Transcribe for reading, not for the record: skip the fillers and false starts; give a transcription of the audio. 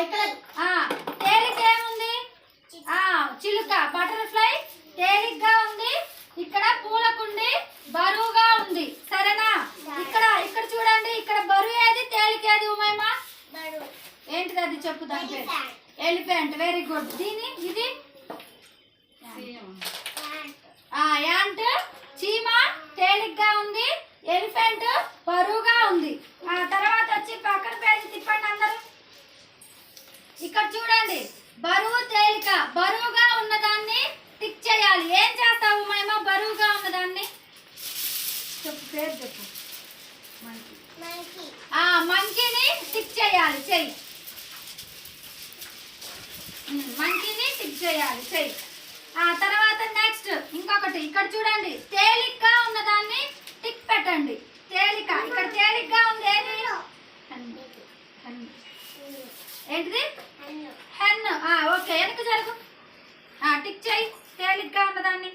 ఇక్కడ తేలిక ఏముంది? చిలుక బటర్ఫ్లై తేలిగ్గా ఉంది. ఇక్కడ పూలకుండి బరువుగా ఉంది. సరేనా? ఇక్కడ ఇక్కడ చూడండి, ఇక్కడ బరువు ఏది తేలిక ఏది ఉమేమా? ఏంటిది అది చెప్పు దాని పేరు? ఎలిఫెంట్. Very good. దీని ఇది యాంట్ చీమ తేలిగ్గా ఉంది, ఎలిఫెంట్ బరువుగా ఉంది. తర్వాత వచ్చి పక్కన పేజీ తిప్పండి అందరూ. ఇక్కడ చూడండి, బరువు తేలిక. బరువుగా ఉన్నదాన్ని టిక్ చేయాలి. ఏం చేస్తావు మేము బరువుగా ఉన్నదాన్ని? చెప్పు పేరు చెప్పు. మంకీని టిక్ చేయాలి. చెయ్యి. మంకీని టిక్ చేయాలి. చెయ్యి. తర్వాత నెక్స్ట్ ఇంకొకటి. ఇక్కడ చూడండి, తేలిగ్గా ఉన్నదాన్ని టిక్ పెట్టండి. తేలిక. ఇక్కడ తేలిగ్గా ఉంది ఏది? ఏంటిది? హెన్. ఓకే, వెనక జరుగు. టిక్ చేయి తేలిగ్గా ఉన్నదాన్ని.